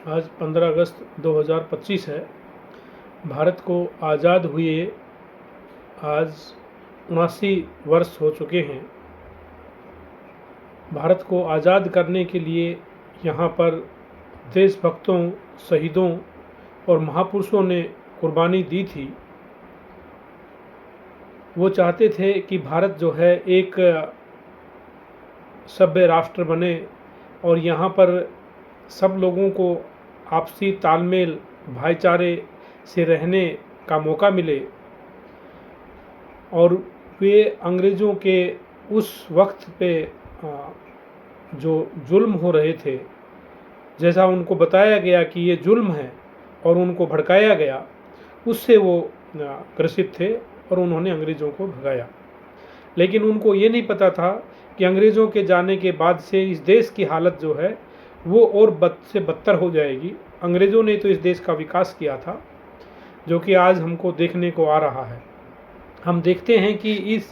आज 15 अगस्त 2025 है। भारत को आज़ाद हुए आज 79 वर्ष हो चुके हैं। भारत को आज़ाद करने के लिए यहाँ पर देशभक्तों, शहीदों और महापुरुषों ने कुर्बानी दी थी। वो चाहते थे कि भारत जो है एक सभ्य राष्ट्र बने और यहाँ पर सब लोगों को आपसी तालमेल, भाईचारे से रहने का मौका मिले। और वे अंग्रेज़ों के उस वक्त पे जो जुल्म हो रहे थे, जैसा उनको बताया गया कि ये जुल्म है और उनको भड़काया गया, उससे वो ग्रसित थे और उन्होंने अंग्रेज़ों को भगाया। लेकिन उनको ये नहीं पता था कि अंग्रेज़ों के जाने के बाद से इस देश की हालत जो है वो और बद से बदतर हो जाएगी। अंग्रेज़ों ने तो इस देश का विकास किया था, जो कि आज हमको देखने को आ रहा है। हम देखते हैं कि इस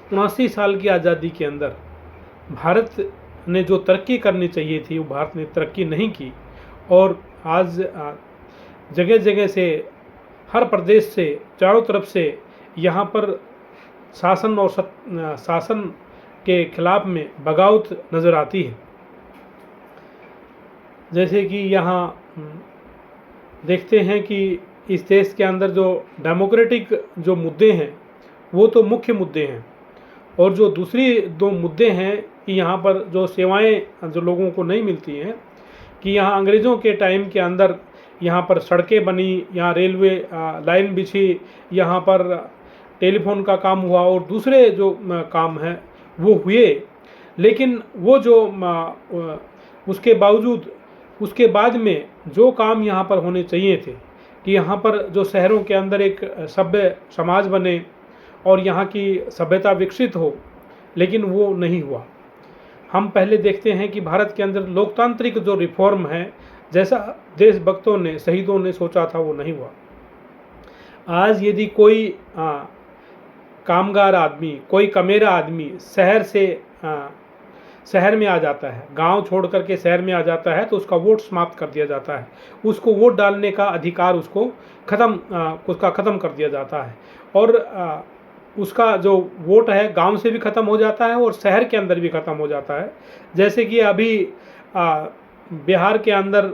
79 साल की आज़ादी के अंदर भारत ने जो तरक्की करनी चाहिए थी वो भारत ने तरक्की नहीं की। और आज जगह जगह से, हर प्रदेश से, चारों तरफ से यहाँ पर शासन और शासन के खिलाफ में बगावत नज़र आती है। जैसे कि यहाँ देखते हैं कि इस देश के अंदर जो डेमोक्रेटिक जो मुद्दे हैं वो तो मुख्य मुद्दे हैं, और जो दूसरी दो मुद्दे हैं कि यहाँ पर जो सेवाएं जो लोगों को नहीं मिलती हैं, कि यहाँ अंग्रेज़ों के टाइम के अंदर यहाँ पर सड़कें बनी, यहाँ रेलवे लाइन बिछी, यहाँ पर टेलीफोन का काम हुआ और दूसरे जो काम हैं वो हुए। लेकिन वो जो उसके बावजूद उसके बाद में जो काम यहाँ पर होने चाहिए थे कि यहाँ पर जो शहरों के अंदर एक सभ्य समाज बने और यहाँ की सभ्यता विकसित हो, लेकिन वो नहीं हुआ। हम पहले देखते हैं कि भारत के अंदर लोकतांत्रिक जो रिफॉर्म है, जैसा देशभक्तों ने, शहीदों ने सोचा था, वो नहीं हुआ। आज यदि कोई कामगार आदमी, कोई कमेरा आदमी शहर में आ जाता है, गांव छोड़ करके शहर में आ जाता है, तो उसका वोट समाप्त कर दिया जाता है। उसको वोट डालने का अधिकार उसको ख़त्म कर दिया जाता है। और उसका जो वोट है गांव से भी ख़त्म हो जाता है और शहर के अंदर भी ख़त्म हो जाता है। जैसे कि अभी बिहार के अंदर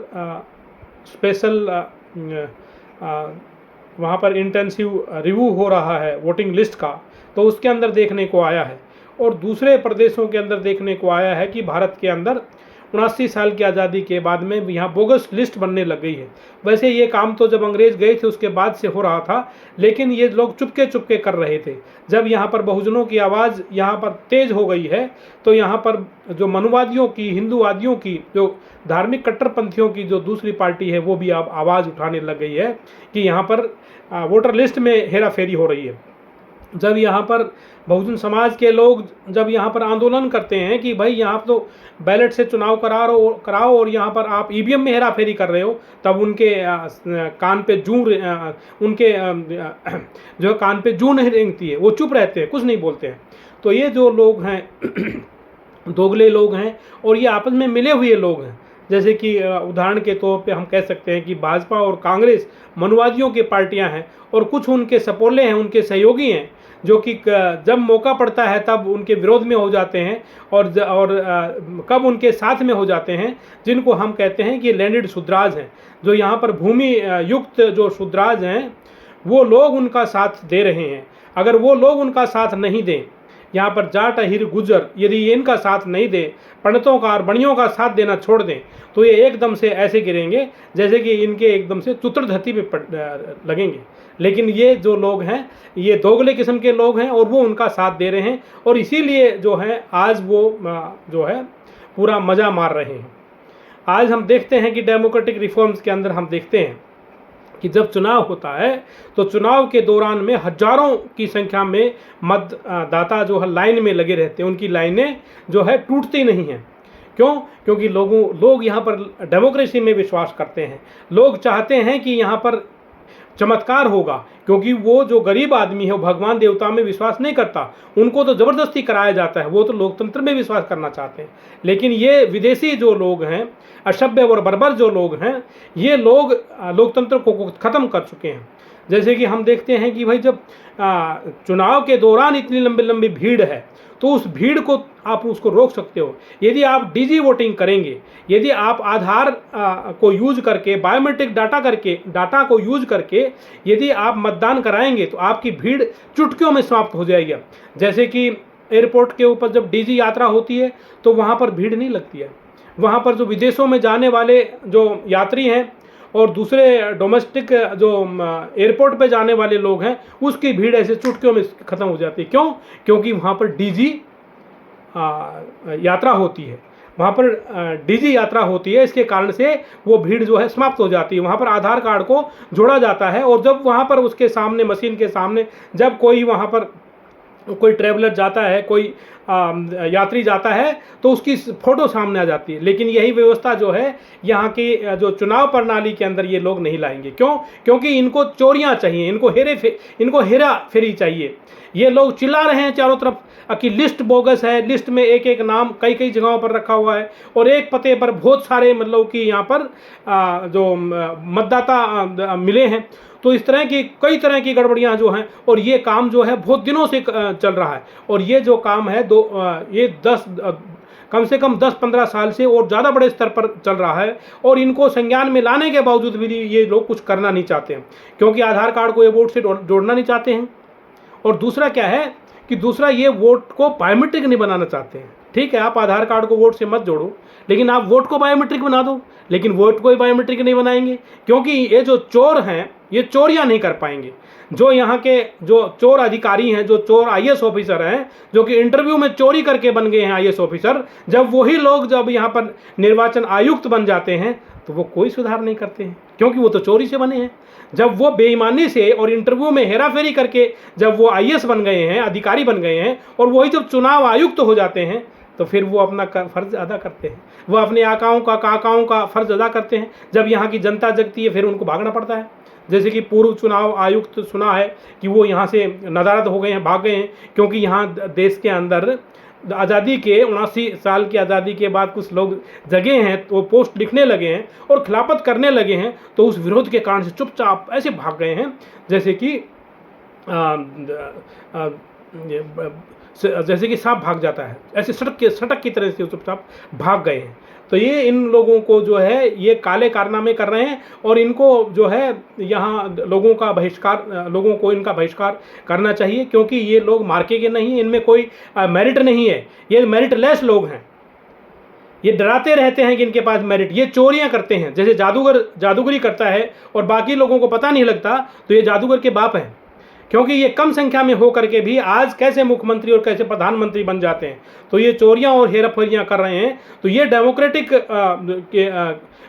स्पेशल वहाँ पर इंटेंसिव रिव्यू हो रहा है वोटिंग लिस्ट का, तो उसके अंदर देखने को आया है। और दूसरे प्रदेशों के अंदर देखने को आया है कि भारत के अंदर 79 साल की आज़ादी के बाद में यहाँ बोगस लिस्ट बनने लग गई है। वैसे ये काम तो जब अंग्रेज़ गए थे उसके बाद से हो रहा था, लेकिन ये लोग चुपके चुपके कर रहे थे। जब यहाँ पर बहुजनों की आवाज़ यहाँ पर तेज़ हो गई है, तो यहाँ पर जो मनुवादियों की, हिंदूवादियों की, जो धार्मिक कट्टरपंथियों की जो दूसरी पार्टी है, वो भी अब आवाज़ उठाने लग गई है कि यहाँ पर वोटर लिस्ट में हेरा फेरी हो रही है। जब यहाँ पर बहुजन समाज के लोग जब यहाँ पर आंदोलन करते हैं कि भाई यहाँ तो बैलेट से चुनाव कराओ और यहाँ पर आप ईवीएम में हेरा फेरी कर रहे हो, तब उनके कान पे जूं उनके जो कान पे जूं नहीं रेंगती है, वो चुप रहते हैं, कुछ नहीं बोलते हैं। तो ये जो लोग हैं दोगले लोग हैं और ये आपस में मिले हुए लोग हैं। जैसे कि उदाहरण के तौर पे हम कह सकते हैं कि भाजपा और कांग्रेस मनुवादियों की पार्टियां हैं और कुछ उनके सपोले हैं, उनके सहयोगी हैं, जो कि जब मौका पड़ता है तब उनके विरोध में हो जाते हैं और कब उनके साथ में हो जाते हैं, जिनको हम कहते हैं कि लैंडेड शूद्राज हैं। जो यहाँ पर भूमि युक्त जो शूद्राज हैं, वो लोग उनका साथ दे रहे हैं। अगर वो लोग उनका साथ नहीं दें, यहाँ पर जाट, अहिर, गुजर, यदि ये इनका साथ नहीं दे, पंडितों का और बणियों का साथ देना छोड़ दें, तो ये एकदम से ऐसे गिरेंगे जैसे कि इनके एकदम से चुतर धरती पे लगेंगे। लेकिन ये जो लोग हैं, ये दोगले किस्म के लोग हैं और वो उनका साथ दे रहे हैं, और इसीलिए जो है आज वो जो है पूरा मज़ा मार रहे हैं। आज हम देखते हैं कि डेमोक्रेटिक रिफॉर्म्स के अंदर हम देखते हैं कि जब चुनाव होता है तो चुनाव के दौरान में हजारों की संख्या में मतदाता जो है लाइन में लगे रहते हैं। उनकी लाइनें जो है टूटती नहीं हैं। क्यों? क्योंकि लोग यहाँ पर डेमोक्रेसी में विश्वास करते हैं। लोग चाहते हैं कि यहाँ पर चमत्कार होगा, क्योंकि वो जो गरीब आदमी है वो भगवान देवता में विश्वास नहीं करता, उनको तो ज़बरदस्ती कराया जाता है, वो तो लोकतंत्र में विश्वास करना चाहते हैं। लेकिन ये विदेशी जो लोग हैं, असभ्य और बर्बर जो लोग हैं, ये लोग लोकतंत्र को ख़त्म कर चुके हैं। जैसे कि हम देखते हैं कि भाई जब चुनाव के दौरान इतनी लंबी लंबी भीड़ है, तो उस भीड़ को आप उसको रोक सकते हो यदि आप डिजी वोटिंग करेंगे, यदि आप आधार को यूज करके, बायोमेट्रिक डाटा को यूज करके यदि आप मतदान कराएंगे, तो आपकी भीड़ चुटकियों में समाप्त हो जाएगी। जैसे कि एयरपोर्ट के ऊपर जब डिजी यात्रा होती है तो वहाँ पर भीड़ नहीं लगती है, वहाँ पर जो विदेशों में जाने वाले जो यात्री हैं और दूसरे डोमेस्टिक जो एयरपोर्ट पे जाने वाले लोग हैं, उसकी भीड़ ऐसे चुटकियों में ख़त्म हो जाती है। क्यों? क्योंकि वहाँ पर डीजी यात्रा होती है, वहाँ पर डीजी यात्रा होती है, इसके कारण से वो भीड़ जो है समाप्त हो जाती है। वहाँ पर आधार कार्ड को जोड़ा जाता है, और जब वहाँ पर उसके सामने, मशीन के सामने जब कोई वहाँ पर कोई ट्रैवलर जाता है, कोई यात्री जाता है, तो उसकी फ़ोटो सामने आ जाती है। लेकिन यही व्यवस्था जो है यहाँ की जो चुनाव प्रणाली के अंदर ये लोग नहीं लाएंगे। क्यों? क्योंकि इनको चोरियाँ चाहिए, इनको हेरा फेरी चाहिए। ये लोग चिल्ला रहे हैं चारों तरफ कि लिस्ट बोगस है, लिस्ट में एक एक नाम कई कई जगहों पर रखा हुआ है, और एक पते पर बहुत सारे मतलब कि यहाँ पर जो मतदाता मिले हैं। तो इस तरह की कई तरह की गड़बड़ियाँ जो हैं, और ये काम जो है बहुत दिनों से चल रहा है, और ये जो काम है ये कम से कम 10-15 साल से और ज़्यादा बड़े स्तर पर चल रहा है, और इनको संज्ञान में लाने के बावजूद भी ये लोग कुछ करना नहीं चाहते हैं, क्योंकि आधार कार्ड को ये वोट से जोड़ना नहीं चाहते हैं। और दूसरा क्या है कि दूसरा ये वोट को बायोमेट्रिक नहीं बनाना चाहते हैं। ठीक है, आप आधार कार्ड को वोट से मत जोड़ो, लेकिन आप वोट को बायोमेट्रिक बना दो। लेकिन वोट को ही बायोमेट्रिक नहीं बनाएंगे, क्योंकि ये जो चोर हैं ये चोरियां नहीं कर पाएंगे। जो यहाँ के जो चोर अधिकारी हैं, जो चोर आईएएस ऑफिसर हैं, जो कि इंटरव्यू में चोरी करके बन गए हैं आईएएस ऑफिसर, जब वही लोग जब यहाँ पर निर्वाचन आयुक्त बन जाते हैं तो वो कोई सुधार नहीं करते हैं, क्योंकि वो तो चोरी से बने हैं। जब वो बेईमानी से और इंटरव्यू में हेराफेरी करके जब वो आईएएस बन गए हैं, अधिकारी बन गए हैं, और वही जब चुनाव आयुक्त हो जाते हैं, तो फिर वो अपना फ़र्ज़ अदा करते हैं, वो अपने आकाओं का काकाओं का फ़र्ज़ अदा करते हैं। जब यहाँ की जनता जगती है, फिर उनको भागना पड़ता है। जैसे कि पूर्व चुनाव आयुक्त सुना है कि वो यहाँ से नदारद हो गए हैं, भाग गए हैं, क्योंकि यहाँ देश के अंदर आज़ादी के 79 साल की आज़ादी के बाद कुछ लोग जगे हैं, तो वो पोस्ट लिखने लगे हैं और खिलाफत करने लगे हैं, तो उस विरोध के कारण से चुपचाप ऐसे भाग गए हैं, जैसे कि सांप भाग जाता है, ऐसे सटक की तरह से चुपचाप भाग गए हैं। तो ये इन लोगों को जो है ये काले कारनामे कर रहे हैं, और इनको जो है यहाँ लोगों को इनका बहिष्कार करना चाहिए, क्योंकि ये लोग मार्के के नहीं, इनमें कोई मेरिट नहीं है, ये मेरिटलेस लोग हैं। ये डराते रहते हैं कि इनके पास मेरिट, ये चोरियां करते हैं। जैसे जादूगर जादूगरी करता है और बाकी लोगों को पता नहीं लगता, तो ये जादूगर के बाप हैं, क्योंकि ये कम संख्या में होकर के भी आज कैसे मुख्यमंत्री और कैसे प्रधानमंत्री बन जाते हैं। तो ये चोरियां और हेराफेरियां कर रहे हैं। तो ये डेमोक्रेटिक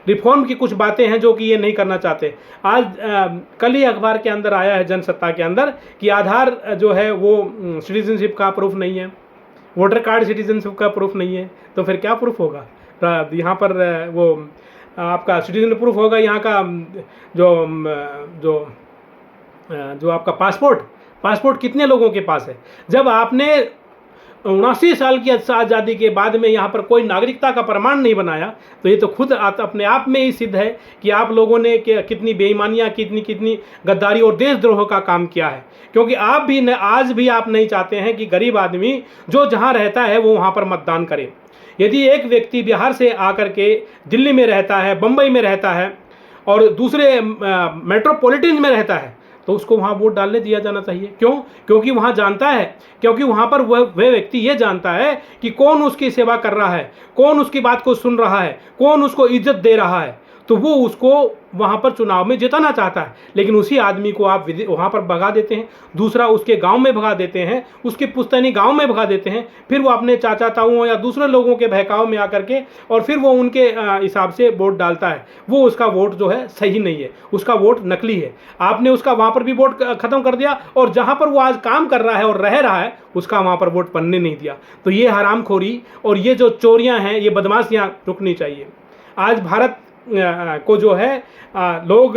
रिफॉर्म की कुछ बातें हैं जो कि ये नहीं करना चाहते। आज कल ही अखबार के अंदर आया है, जनसत्ता के अंदर, कि आधार जो है वो सिटीजनशिप का प्रूफ नहीं है, वोटर कार्ड सिटीजनशिप का प्रूफ नहीं है, तो फिर क्या प्रूफ होगा? यहाँ पर वो आपका सिटीजन प्रूफ होगा, यहाँ का जो आपका पासपोर्ट कितने लोगों के पास है? जब आपने 79 साल की आज़ादी के बाद में यहाँ पर कोई नागरिकता का प्रमाण नहीं बनाया, तो ये तो खुद अपने आप में ही सिद्ध है कि आप लोगों ने कितनी बेईमानियाँ, कितनी गद्दारी और देशद्रोह का काम किया है। क्योंकि आप भी आज भी आप नहीं चाहते हैं कि गरीब आदमी जो जहाँ रहता है वो वहाँ पर मतदान करे। यदि एक व्यक्ति बिहार से आकर के दिल्ली में रहता है, बम्बई में रहता है और दूसरे मेट्रोपॉलिटन में रहता है, तो उसको वहाँ वोट डालने दिया जाना चाहिए। क्यों? क्योंकि वहाँ जानता है, क्योंकि वहाँ पर वह व्यक्ति ये जानता है कि कौन उसकी सेवा कर रहा है, कौन उसकी बात को सुन रहा है, कौन उसको इज्जत दे रहा है, तो वो उसको वहाँ पर चुनाव में जिताना चाहता है। लेकिन उसी आदमी को आप वहाँ पर भगा देते हैं, दूसरा उसके गांव में भगा देते हैं, उसके पुश्तैनी गांव में भगा देते हैं, फिर वो अपने चाचा ताऊओं या दूसरे लोगों के बहकाव में आकर के और फिर वो उनके हिसाब से वोट डालता है। वो उसका वोट जो है सही नहीं है, उसका वोट नकली है। आपने उसका वहाँ पर भी वोट ख़त्म कर दिया, और जहाँ पर वो आज काम कर रहा है और रह रहा है उसका वहाँ पर वोट बनने नहीं दिया। तो ये हरामखोरी और ये जो चोरियाँ हैं, ये बदमाशियाँ रुकनी चाहिए। आज भारत को जो है लोग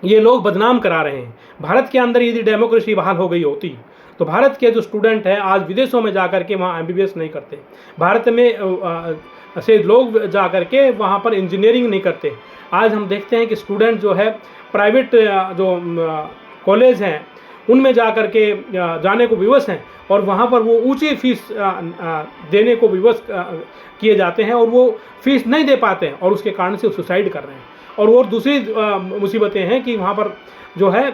ये लोग बदनाम करा रहे हैं। भारत के अंदर यदि डेमोक्रेसी बहाल हो गई होती तो भारत के जो स्टूडेंट हैं आज विदेशों में जा कर के वहाँ एमबीबीएस नहीं करते, भारत में से लोग जा कर के वहाँ पर इंजीनियरिंग नहीं करते। आज हम देखते हैं कि स्टूडेंट जो है प्राइवेट जो कॉलेज हैं उनमें जा कर के जाने को विवश हैं और वहाँ पर वो ऊंची फीस देने को विवश किए जाते हैं और वो फीस नहीं दे पाते हैं और उसके कारण से सुसाइड कर रहे हैं। और दूसरी मुसीबतें हैं कि वहाँ पर जो है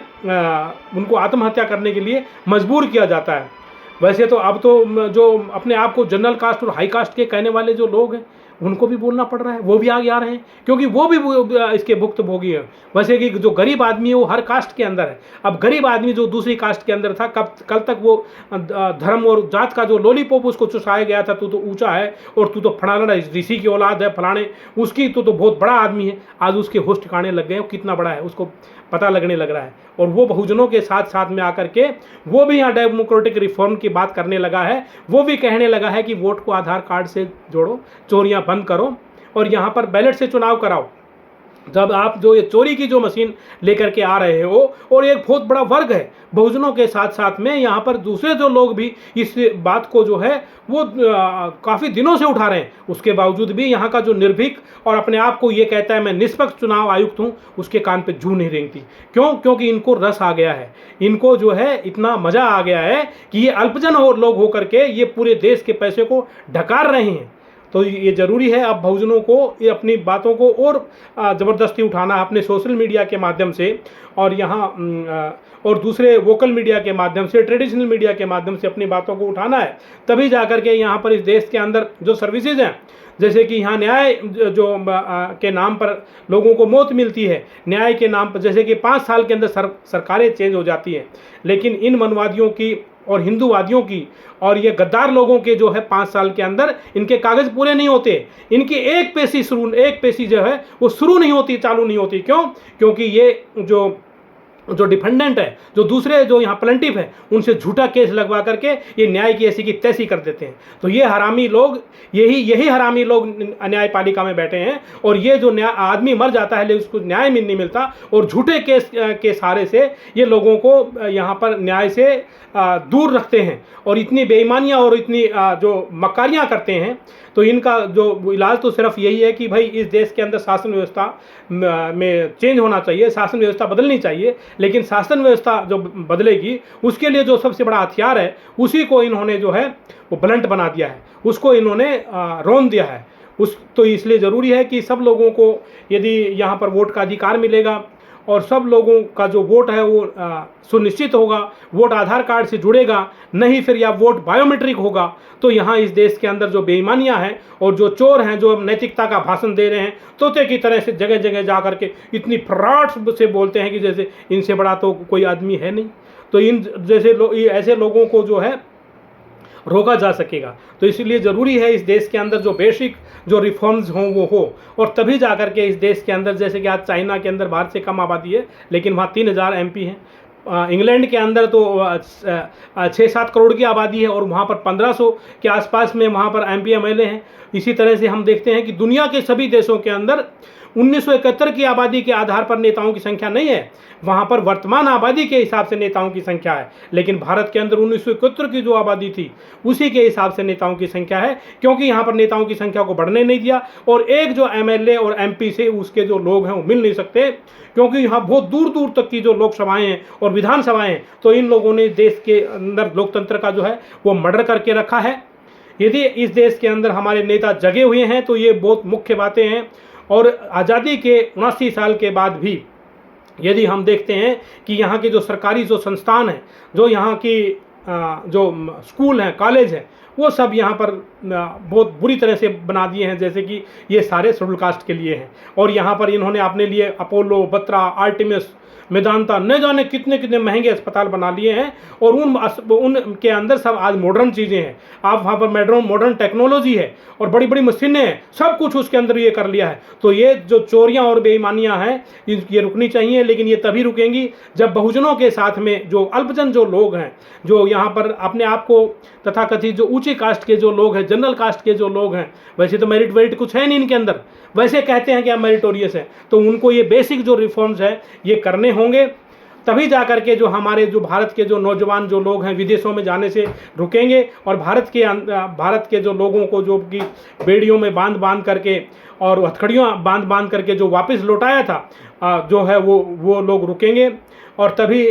उनको आत्महत्या करने के लिए मजबूर किया जाता है। वैसे तो अब तो जो अपने आप को जनरल कास्ट और हाई कास्ट के कहने वाले जो लोग हैं उनको भी बोलना पड़ रहा है, वो भी आगे आ रहे हैं क्योंकि वो भी इसके भुक्तभोगी हैं। वैसे कि जो गरीब आदमी है वो हर कास्ट के अंदर है। अब गरीब आदमी जो दूसरी कास्ट के अंदर था कल तक वो धर्म और जात का जो लॉलीपॉप उसको चुसाया गया था, तू तो ऊंचा है और तू तो फलाना ऋषि की औलाद है, फलाने उसकी तो बहुत बड़ा आदमी है। आज उसके होश ठिकाने लग गए, कितना बड़ा है उसको पता लगने लग रहा है और वो बहुजनों के साथ साथ में आकर के वो भी यहाँ डेमोक्रेटिक रिफॉर्म की बात करने लगा है। वो भी कहने लगा है कि वोट को आधार कार्ड से जोड़ो, चोरियां बंद करो और यहाँ पर बैलेट से चुनाव कराओ। जब आप जो ये चोरी की जो मशीन लेकर के आ रहे हो और एक बहुत बड़ा वर्ग है बहुजनों के साथ साथ में यहाँ पर दूसरे जो लोग भी इस बात को जो है वो काफ़ी दिनों से उठा रहे हैं, उसके बावजूद भी यहाँ का जो निर्भीक और अपने आप को ये कहता है मैं निष्पक्ष चुनाव आयुक्त हूँ उसके कान पे जू नहीं रेंगती। क्यों? क्योंकि इनको रस आ गया है, इनको जो है इतना मज़ा आ गया है कि ये अल्पजन और लोग होकर के ये पूरे देश के पैसे को ढकार रहे हैं। तो ये ज़रूरी है अब बहुजनों को ये अपनी बातों को और ज़बरदस्ती उठाना अपने सोशल मीडिया के माध्यम से और यहाँ और दूसरे वोकल मीडिया के माध्यम से, ट्रेडिशनल मीडिया के माध्यम से अपनी बातों को उठाना है। तभी जा कर के यहाँ पर इस देश के अंदर जो सर्विसेज हैं, जैसे कि यहाँ न्याय जो के नाम पर लोगों को मौत मिलती है, न्याय के नाम पर जैसे कि 5 साल के अंदर सरकारें चेंज हो जाती हैं, लेकिन इन मनवादियों की और हिंदूवादियों की और ये गद्दार लोगों के जो है 5 साल के अंदर इनके कागज़ पूरे नहीं होते, इनकी एक पेशी जो है वो शुरू नहीं होती, चालू नहीं होती। क्यों? क्योंकि ये जो डिफेंडेंट है, जो दूसरे जो यहाँ प्लेंटिफ है, उनसे झूठा केस लगवा करके ये न्याय की ऐसी की तैसी कर देते हैं। तो ये हरामी लोग यही हरामी लोग न्यायपालिका में बैठे हैं और ये जो आदमी मर जाता है लेकिन उसको न्याय नहीं मिलता और झूठे केस के सहारे से ये लोगों को यहाँ पर न्याय से दूर रखते हैं और इतनी बेईमानियाँ और इतनी जो मक्कारियाँ करते हैं। तो इनका जो इलाज तो सिर्फ यही है कि भाई इस देश के अंदर शासन व्यवस्था में चेंज होना चाहिए, शासन व्यवस्था बदलनी चाहिए। लेकिन शासन व्यवस्था जो बदलेगी उसके लिए जो सबसे बड़ा हथियार है उसी को इन्होंने जो है वो ब्लंट बना दिया है, उसको इन्होंने रौन दिया है। तो इसलिए ज़रूरी है कि सब लोगों को यदि यहाँ पर वोट का अधिकार मिलेगा और सब लोगों का जो वोट है वो सुनिश्चित होगा, वोट आधार कार्ड से जुड़ेगा, नहीं फिर या वोट बायोमेट्रिक होगा, तो यहाँ इस देश के अंदर जो बेईमानियाँ हैं और जो चोर हैं जो नैतिकता का भाषण दे रहे हैं तोते की तरह से जगह जगह जा कर के इतनी फर्राट से बोलते हैं कि जैसे इनसे बड़ा तो कोई आदमी है नहीं। तो इन जैसे ऐसे लोगों को जो है रोका जा सकेगा। तो इसलिए ज़रूरी है इस देश के अंदर जो बेसिक जो रिफॉर्म्स हों वो हो और तभी जा कर के इस देश के अंदर, जैसे कि आज चाइना के अंदर भारत से कम आबादी है लेकिन वहाँ 3000 MP हैं, इंग्लैंड के अंदर तो 6-7 करोड़ की आबादी है और वहाँ पर 1500 के आसपास में वहाँ पर MP MLA हैं। इसी तरह से हम देखते हैं कि दुनिया के सभी देशों के अंदर 1971 की आबादी के आधार पर नेताओं की संख्या नहीं है, वहाँ पर वर्तमान आबादी के हिसाब से नेताओं की संख्या है। लेकिन भारत के अंदर 1971 की जो आबादी थी उसी के हिसाब से नेताओं की संख्या है, क्योंकि यहाँ पर नेताओं की संख्या को बढ़ने नहीं दिया और एक जो MLA और MP से उसके जो लोग हैं वो मिल नहीं सकते, क्योंकि यहाँ बहुत दूर दूर तक की जो लोकसभाएँ हैं और विधानसभाएँ हैं, तो इन लोगों ने देश के अंदर लोकतंत्र का जो है वो मर्डर करके रखा है। यदि इस देश के अंदर हमारे नेता जगे हुए हैं तो ये बहुत मुख्य बातें हैं। और आज़ादी के 79 साल के बाद भी यदि हम देखते हैं कि यहाँ के जो सरकारी जो संस्थान हैं, जो यहाँ की जो स्कूल हैं, कॉलेज हैं, वो सब यहाँ पर बहुत बुरी तरह से बना दिए हैं, जैसे कि ये सारे शेड्यूल कास्ट के लिए हैं और यहाँ पर इन्होंने अपने लिए अपोलो, बत्रा, आर्टेमिस, मेदांता न जाने कितने कितने महंगे अस्पताल बना लिए हैं और उनके अंदर सब आज मॉडर्न चीज़ें हैं। आप वहाँ पर मॉडर्न टेक्नोलॉजी है और बड़ी बड़ी मशीनें हैं, सब कुछ उसके अंदर ये कर लिया है। तो ये जो चोरियाँ और बेईमानियाँ हैं ये रुकनी चाहिए, लेकिन ये तभी रुकेंगी जब बहुजनों के साथ में जो अल्पजन जो लोग हैं, जो यहाँ पर अपने आप को तथाकथित जो ऊंची कास्ट के जो लोग हैं, जनरल कास्ट के जो लोग हैं, वैसे तो मेरिट वेरिट कुछ है नहीं इनके अंदर, वैसे कहते हैं कि हम मेरिटोरियस हैं, तो उनको ये बेसिक जो रिफॉर्म्स हैं ये करने होंगे, तभी जा करके जो हमारे जो भारत के जो नौजवान जो लोग हैं विदेशों में जाने से रुकेंगे, और भारत के जो लोगों को जो कि बेड़ियों में बांध करके और हथकड़ियों बांध करके जो वापस लौटाया था जो है वो लोग रुकेंगे, और तभी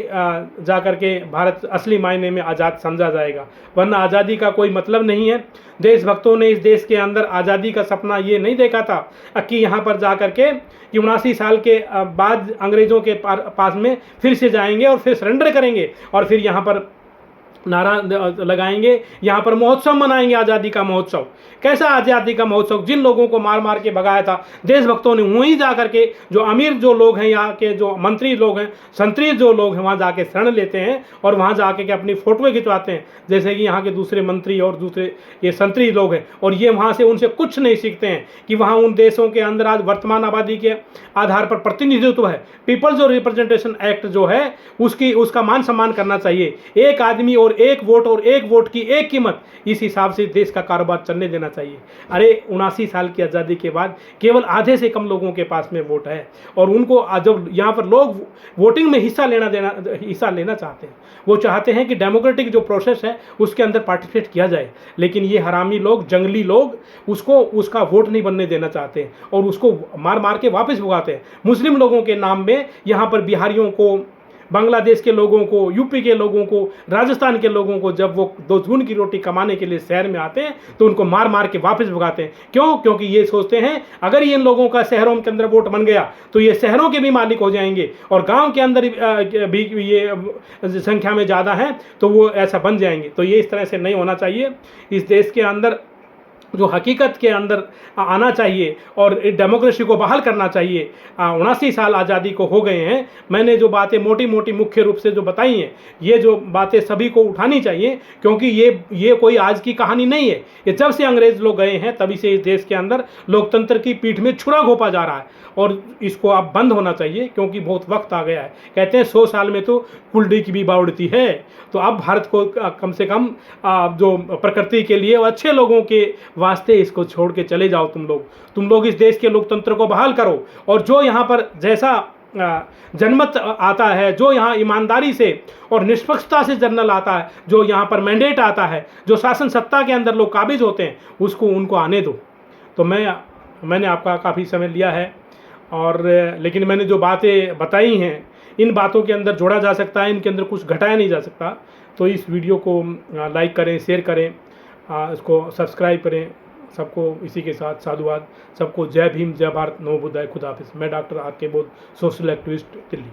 जा कर के भारत असली मायने में आज़ाद समझा जाएगा। वरना आज़ादी का कोई मतलब नहीं है। देशभक्तों ने इस देश के अंदर आज़ादी का सपना ये नहीं देखा था कि यहाँ पर जा कर के 79 साल के बाद अंग्रेज़ों के पास में फिर से जाएंगे और फिर सरेंडर करेंगे और फिर यहाँ पर नारा लगाएंगे, यहाँ पर महोत्सव मनाएंगे, आज़ादी का महोत्सव। कैसा आज़ादी का महोत्सव? जिन लोगों को मार मार के भगाया था देशभक्तों ने, वहीं जा करके जो अमीर जो लोग हैं, यहाँ के जो मंत्री लोग हैं, संतरी जो लोग हैं, वहाँ जाके शरण लेते हैं और वहाँ जाके के अपनी फ़ोटोएं खिंचवाते हैं, जैसे कि यहाँ के दूसरे मंत्री और दूसरे ये संतरी लोग हैं। और ये वहाँ से उनसे कुछ नहीं सीखते हैं कि वहाँ उन देशों के अंदर आज वर्तमान आबादी के आधार पर प्रतिनिधित्व है। पीपल्स जो रिप्रेजेंटेशन एक्ट जो है उसका मान सम्मान करना चाहिए। एक आदमी और एक वोट की एक कीमत, इस हिसाब से देश का कारोबार चलने देना चाहिए। अरे 79 साल की आज़ादी के बाद केवल आधे से कम लोगों के पास में वोट है, और उनको जब यहाँ पर लोग वोटिंग में हिस्सा लेना चाहते हैं, वो चाहते हैं कि डेमोक्रेटिक जो प्रोसेस है उसके अंदर पार्टिसिपेट किया जाए, लेकिन ये हरामी लोग, जंगली लोग उसका वोट नहीं बनने देना चाहते हैं और उसको मार मार के वापस भगाते हैं। मुस्लिम लोगों के नाम में यहाँ पर बिहारियों को, बांग्लादेश के लोगों को, यूपी के लोगों को, राजस्थान के लोगों को जब वो 2 जून की रोटी कमाने के लिए शहर में आते हैं तो उनको मार मार के वापस भगाते हैं। क्यों? क्योंकि ये सोचते हैं अगर ये इन लोगों का शहरों के अंदर वोट बन गया तो ये शहरों के भी मालिक हो जाएंगे, और गांव के अंदर भी ये संख्या में ज़्यादा हैं तो वो ऐसा बन जाएंगे। तो ये इस तरह से नहीं होना चाहिए। इस देश के अंदर जो हकीकत के अंदर आना चाहिए और डेमोक्रेसी को बहाल करना चाहिए। 79 साल आज़ादी को हो गए हैं। मैंने जो बातें मोटी मोटी मुख्य रूप से जो बताई हैं, ये जो बातें सभी को उठानी चाहिए, क्योंकि ये कोई आज की कहानी नहीं है। ये जब से अंग्रेज़ लोग गए हैं तभी से इस देश के अंदर लोकतंत्र की पीठ में छुरा घोंपा जा रहा है, और इसको अब बंद होना चाहिए, क्योंकि बहुत वक्त आ गया है। कहते हैं 100 साल में तो कुल्डी की भी बावड़ती है। तो अब भारत को कम से कम जो प्रकृति के लिए अच्छे लोगों के वास्ते इसको छोड़ के चले जाओ। तुम लोग इस देश के लोकतंत्र को बहाल करो, और जो यहाँ पर जैसा जनमत आता है, जो यहाँ ईमानदारी से और निष्पक्षता से जनरल आता है, जो यहाँ पर मैंडेट आता है, जो शासन सत्ता के अंदर लोग काबिज होते हैं, उनको आने दो। तो मैंने आपका काफ़ी समय लिया है, और लेकिन मैंने जो बातें बताई हैं, इन बातों के अंदर जोड़ा जा सकता है, इनके अंदर कुछ घटाया नहीं जा सकता। तो इस वीडियो को लाइक करें, शेयर करें, इसको सब्सक्राइब करें। सबको इसी के साथ साधुवाद। सबको जय भीम, जय भारत, नमो बुद्धाय, खुदा हाफिज़। मैं डॉक्टर आर के बोध, सोशल एक्टिविस्ट, दिल्ली।